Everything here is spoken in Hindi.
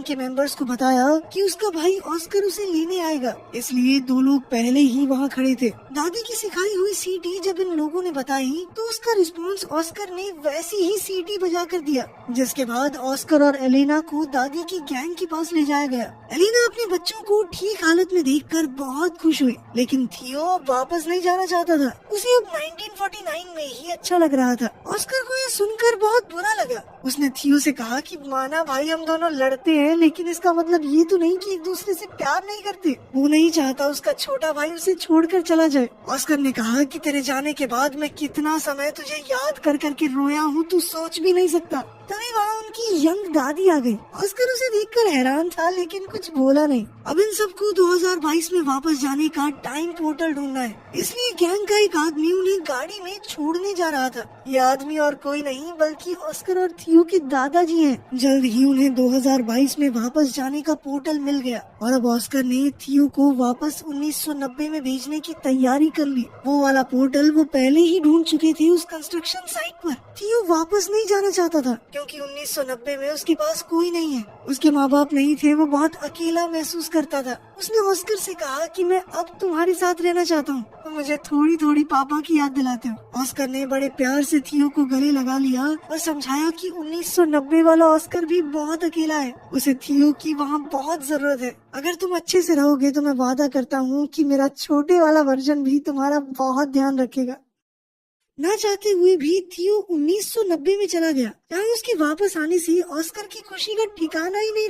के मेंबर्स को बताया कि उसका भाई ऑस्कर उसे लेने आएगा, इसलिए दो लोग पहले ही वहाँ खड़े थे। दादी की सिखाई हुई सीटी जब इन लोगों ने बताई तो उसका रिस्पॉन्स ऑस्कर ने वैसी ही सीटी बजा कर दिया, जिसके बाद ऑस्कर और एलेना को दादी की गैंग के पास ले जाया गया। एलेना अपने बच्चों को ठीक हालत में देखकर बहुत खुश हुई, लेकिन थियो वापस नहीं जाना चाहता था। उसे अब 1949 में ही अच्छा लग रहा था। ऑस्कर को ये सुनकर बहुत बुरा लगा। उसने थियो से कहा कि माना भाई हम दोनों लड़ते हैं, लेकिन इसका मतलब ये तो नहीं कि एक दूसरे से प्यार नहीं करते। वो नहीं चाहता उसका छोटा भाई उसे छोड़कर चला जाए। ऑस्कर ने कहा कि तेरे जाने के बाद मैं कितना समय तुझे याद कर करके रोया हूँ, तू सोच भी नहीं सकता। तभी वहाँ उनकी यंग दादी आ गई। ऑस्कर उसे देखकर हैरान था, लेकिन कुछ बोला नहीं। अब इन सबको 2022 में वापस जाने का टाइम पोर्टल ढूंढना है, इसलिए गैंग का एक आदमी उन्हें गाड़ी में छोड़ने जा रहा था। ये आदमी और कोई नहीं बल्कि ऑस्कर और थियो के दादाजी हैं। जल्द ही उन्हें 2022 में वापस जाने का पोर्टल मिल गया और अब ऑस्कर ने थियो को वापस 1990 में भेजने की तैयारी कर ली। वो वाला पोर्टल वो पहले ही ढूंढ चुके थे उस कंस्ट्रक्शन साइट पर। थियो वापस नहीं जाना चाहता था क्योंकि 1990 में उसके पास कोई नहीं है, उसके माँ बाप नहीं थे, वो बहुत अकेला महसूस करता था। उसने ऑस्कर से कहा कि मैं अब तुम्हारे साथ रहना चाहता हूँ, तो मुझे थोड़ी थोड़ी पापा की याद दिलाते हो। ऑस्कर ने बड़े प्यार से थियो को गले लगा लिया और समझाया कि 1990 वाला ऑस्कर भी बहुत अकेला है, उसे थियो की वहाँ बहुत जरूरत है। अगर तुम अच्छे से रहोगे तो मैं वादा करता हूँ कि मेरा छोटे वाला वर्जन भी तुम्हारा बहुत ध्यान रखेगा। ना चाहते हुए भी थियो 1990 में चला गया, जहाँ उसके वापस आने से ऑस्कर की खुशी का ठिकाना ही नहीं